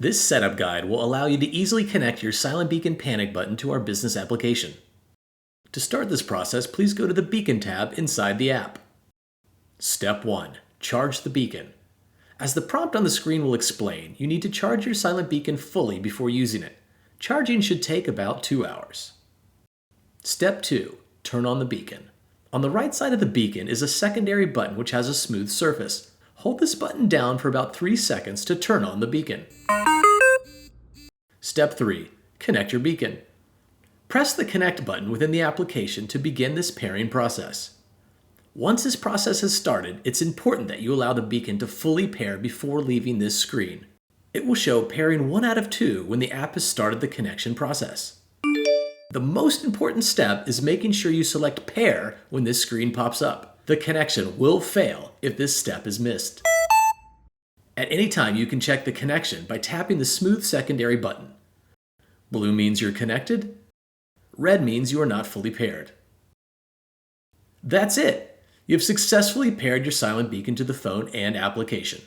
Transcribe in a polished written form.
This setup guide will allow you to easily connect your Silent Beacon panic button to our business application. To start this process, please go to the Beacon tab inside the app. Step 1. Charge the beacon. As the prompt on the screen will explain, you need to charge your Silent Beacon fully before using it. Charging should take about 2 hours. Step 2. Turn on the beacon. On the right side of the beacon is a secondary button which has a smooth surface. Hold this button down for about 3 seconds to turn on the beacon. Step 3. Connect your beacon. Press the Connect button within the application to begin this pairing process. Once this process has started, it's important that you allow the beacon to fully pair before leaving this screen. It will show pairing 1 out of 2 when the app has started the connection process. The most important step is making sure you select Pair when this screen pops up. The connection will fail if this step is missed. At any time, you can check the connection by tapping the smooth secondary button. Blue means you're connected. Red means you are not fully paired. That's it! You've successfully paired your Silent Beacon to the phone and application.